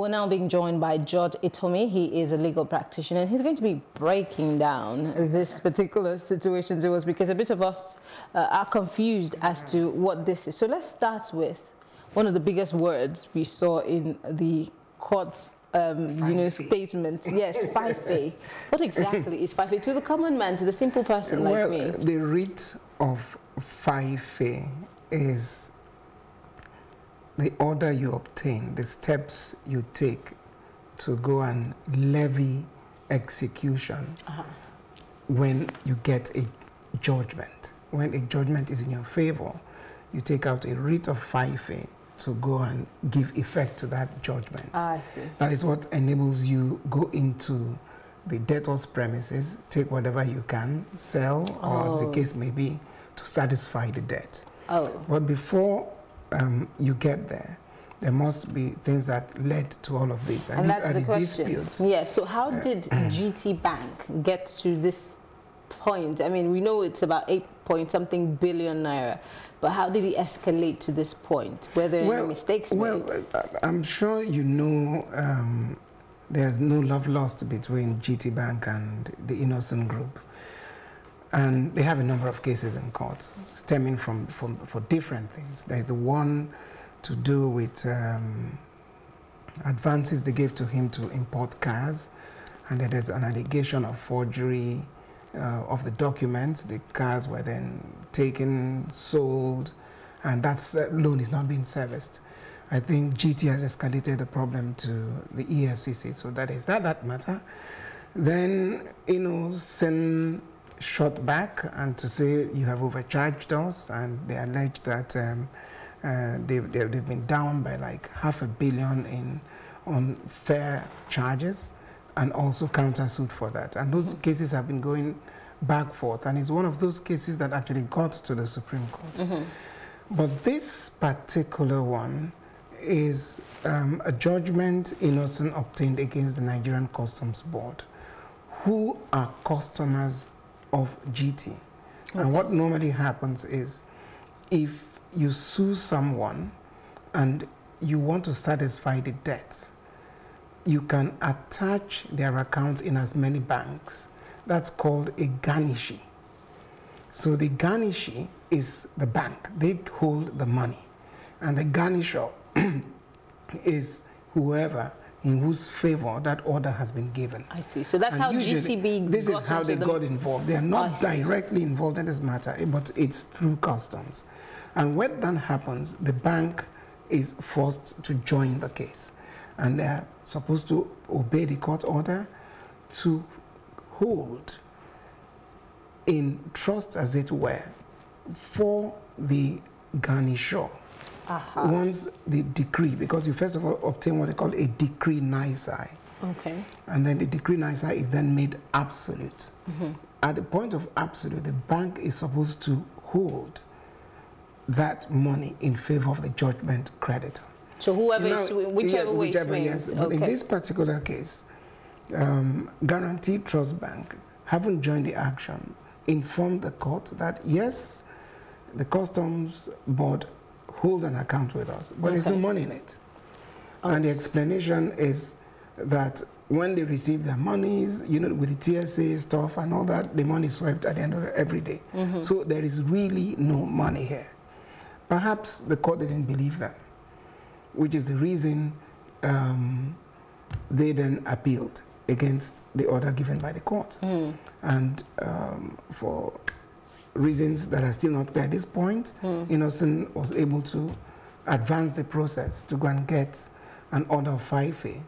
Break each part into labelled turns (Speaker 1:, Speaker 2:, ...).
Speaker 1: we're now being joined by George Itomi. He is a legal practitioner, and he's going to be breaking down this particular situation to us because a bit of us are confused as to what this is. So let's start with one of the biggest words we saw in the court's statement. Yes, 5A. What exactly is 5A to the common man, to the simple person like me?
Speaker 2: The writ of 5A is the order you obtain, the steps you take to go and levy execution when you get a judgment. When a judgment is in your favor, you take out a writ of 5A to go and give effect to that judgment.
Speaker 1: I see.
Speaker 2: That is what enables you go into the debtor's premises, take whatever you can, sell, or as the case may be, to satisfy the debt. But before you get there, there must be things that led to all of this, and these are the disputes.
Speaker 1: Yes. So how did GT Bank get to this point? I mean, we know it's about 8-point-something billion naira, but how did it escalate to this point? Were there any mistakes made?
Speaker 2: Well, I'm sure you know there's no love lost between GT Bank and the Innoson Group. And they have a number of cases in court stemming from for different things. There's the one to do with advances they gave to him to import cars, and then there's an allegation of forgery of the documents. The cars were then taken, sold, and that loan is not being serviced. I think GT has escalated the problem to the EFCC, so that is that matter. Then Innoson shot back and to say you have overcharged us, and they allege that they've been down by like $500 million on fair charges, and also countersued for that. And those cases have been going back forth, and it's one of those cases that actually got to the Supreme Court. But this particular one is a judgment Innoson obtained against the Nigerian Customs Board, who are customers of GT. And what normally happens is, if you sue someone and you want to satisfy the debt, you can attach their account in as many banks. That's called a garnishee. So the garnishee is the bank. They hold the money. And the garnisher is whoever in whose favor that order has been given.
Speaker 1: I see. So that's how GTB
Speaker 2: This is how they got involved. They are not directly involved in this matter, but it's through customs. And when that happens, the bank is forced to join the case. And they're supposed to obey the court order to hold in trust, as it were, for the garnisher. Once the decree, because you first of all obtain what they call a decree nisi.
Speaker 1: Okay.
Speaker 2: And then the decree nisi is then made absolute. At the point of absolute, the bank is supposed to hold that money in favor of the judgment creditor.
Speaker 1: So whoever is, whichever way
Speaker 2: whichever, yes. But in this particular case, Guaranteed Trust Bank, haven't joined the action, informed the court that yes, the Customs Board holds an account with us, but there's no money in it. And the explanation is that when they receive their monies, you know, with the TSA stuff and all that, the money is swept at the end of every day. So there is really no money here. Perhaps the court didn't believe that, which is the reason they then appealed against the order given by the court. And for reasons that are still not clear at this point, Innoson was able to advance the process to go and get an order of 5A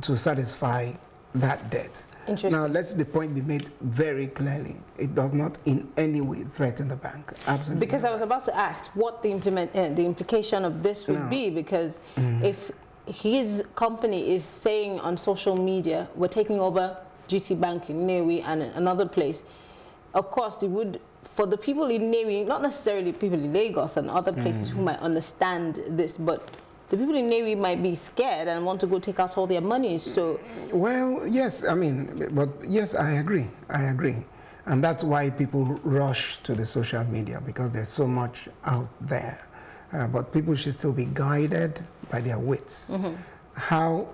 Speaker 2: to satisfy that debt. Now, let the point be made very clearly. It does not in any way threaten the bank. Absolutely.
Speaker 1: Because I was about to ask what the implication of this would be, because if his company is saying on social media, we're taking over GT Bank in Nnewi and another place, of course it would, for the people in Nnewi, not necessarily people in Lagos and other places who might understand this, but the people in Nnewi might be scared and want to go take out all their money. So,
Speaker 2: well, yes, I mean, but yes, I agree. And that's why people rush to the social media, because there's so much out there. But people should still be guided by their wits. how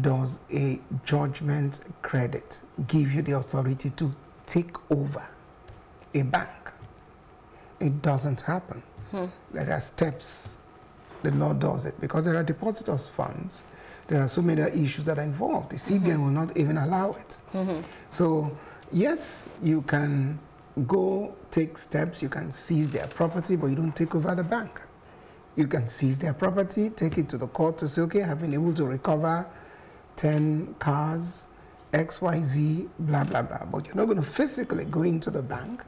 Speaker 2: does a judgment credit give you the authority to take over a bank? It doesn't happen. There are steps the law does it, because there are depositors' funds. There are so many issues that are involved. The CBN will not even allow it. So, yes, you can go take steps, you can seize their property, but you don't take over the bank. You can seize their property, take it to the court to say, okay, I've been able to recover 10 cars, XYZ, blah, blah, blah. But you're not going to physically go into the bank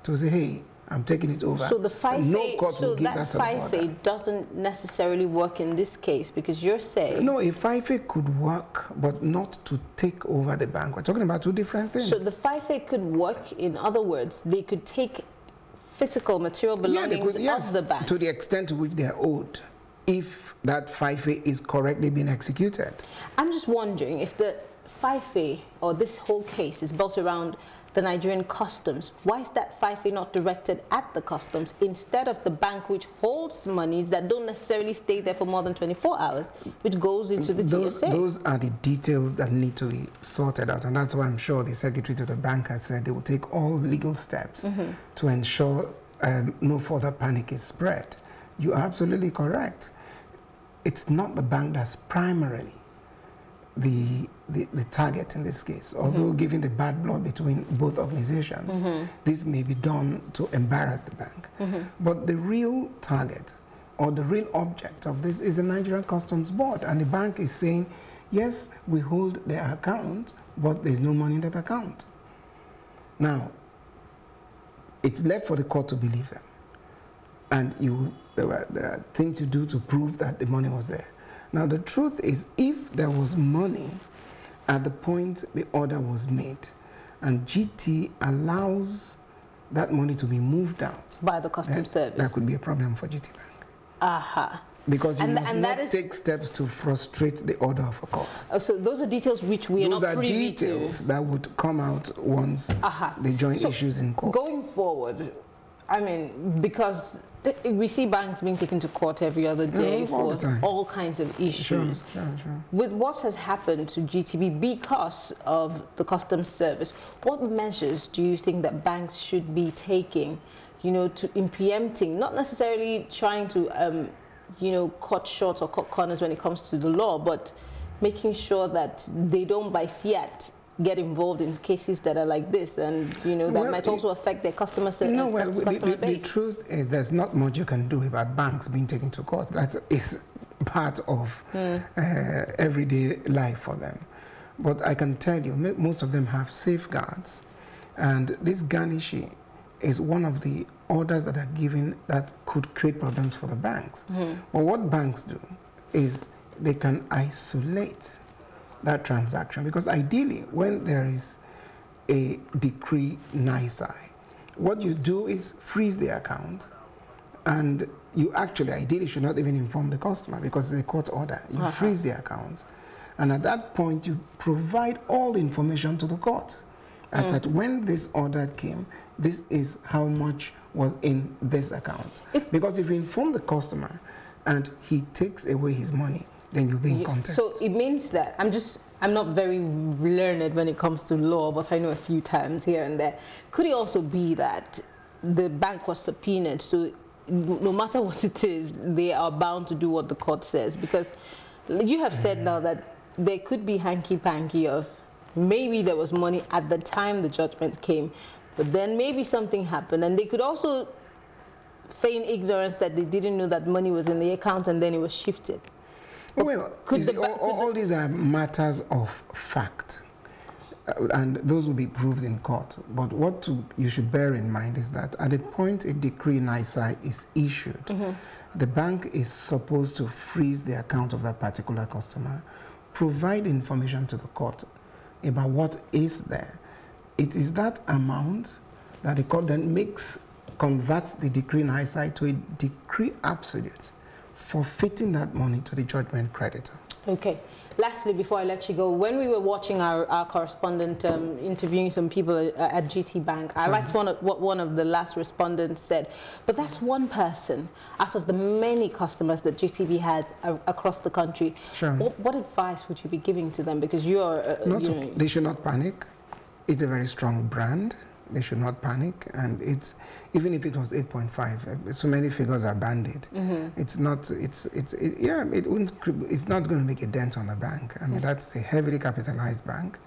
Speaker 2: to say, hey, I'm taking it over.
Speaker 1: So the 5A,
Speaker 2: no court will give that sort of order.
Speaker 1: 5A doesn't necessarily work in this case, because you're saying...
Speaker 2: No, a 5A could work, but not to take over the bank. We're talking about two different things.
Speaker 1: So the 5A could work, in other words, they could take physical material belongings of the bank.
Speaker 2: To the extent to which they are owed, if that 5A is correctly being executed.
Speaker 1: I'm just wondering if the 5A, or this whole case, is built around the Nigerian customs. Why is that 5A not directed at the customs instead of the bank, which holds monies that don't necessarily stay there for more than 24 hours, which goes into the TSA?
Speaker 2: Those are the details that need to be sorted out, and that's why I'm sure the secretary to the bank has said they will take all legal steps to ensure no further panic is spread. You are absolutely correct. It's not the bank that's primarily the target in this case, although given the bad blood between both organizations, this may be done to embarrass the bank. But the real target or the real object of this is the Nigerian Customs Board, and the bank is saying, yes, we hold their account, but there's no money in that account. Now, it's left for the court to believe them, and there are things to do to prove that the money was there. Now, the truth is, if there was money at the point the order was made, and GT allows that money to be moved out
Speaker 1: by the customs service,
Speaker 2: that could be a problem for GT Bank. Because you must not take steps to frustrate the order of a court.
Speaker 1: So those are details which we are not privy to.
Speaker 2: Those are details that would come out once they join issues in court.
Speaker 1: Going forward, I mean, because we see banks being taken to court every other day for all kinds of issues.
Speaker 2: Sure.
Speaker 1: With what has happened to GTB because of the customs service, what measures do you think that banks should be taking, in preempting, not necessarily trying to, cut short or cut corners when it comes to the law, but making sure that they don't, by fiat, get involved in cases that are like this, and that might also affect their customer service.
Speaker 2: No, well, the truth is there's not much you can do about banks being taken to court. That is part of everyday life for them. But I can tell you, most of them have safeguards, and this garnishing is one of the orders that are given that could create problems for the banks. Well, what banks do is they can isolate that transaction, because ideally when there is a decree nisi, what you do is freeze the account, and you actually ideally should not even inform the customer because it's a court order. You freeze the account, and at that point you provide all the information to the court as that when this order came, this is how much was in this account. Because if you inform the customer and he takes away his money, then you'll be in contempt.
Speaker 1: So it means that I'm not very learned when it comes to law, but I know a few terms here and there. Could it also be that the bank was subpoenaed, so no matter what it is, they are bound to do what the court says? Because you have said now that there could be hanky-panky of maybe there was money at the time the judgment came, but then maybe something happened, and they could also feign ignorance that they didn't know that money was in the account and then it was shifted.
Speaker 2: Well, all these are matters of fact, and those will be proved in court. But what you should bear in mind is that at the point a decree nisi is issued, the bank is supposed to freeze the account of that particular customer, provide information to the court about what is there. It is that amount that the court then converts the decree nisi to a decree absolute, forfeiting that money to the judgment creditor.
Speaker 1: Okay. lastly, before I let you go, when we were watching our correspondent interviewing some people at GT Bank, I liked what one of the last respondents said. But that's one person out of the many customers that GTB has across the country.
Speaker 2: Sure.
Speaker 1: What advice would you be giving to them? Because you are...
Speaker 2: they should not panic. It's a very strong brand. They should not panic, and it's even if it was 8.5, so many figures are banded. It's not. Yeah. It's not going to make a dent on the bank. I mean, that's a heavily capitalized bank.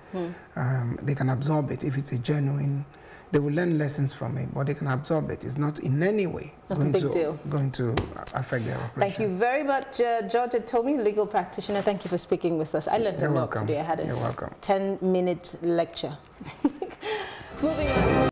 Speaker 2: They can absorb it if it's a genuine. They will learn lessons from it, but they can absorb it. It's not in any way going to affect their operations.
Speaker 1: Thank you very much, George Atomi, legal practitioner. Thank you for speaking with us. I learned a lot today. I had a 10-minute lecture. Moving on.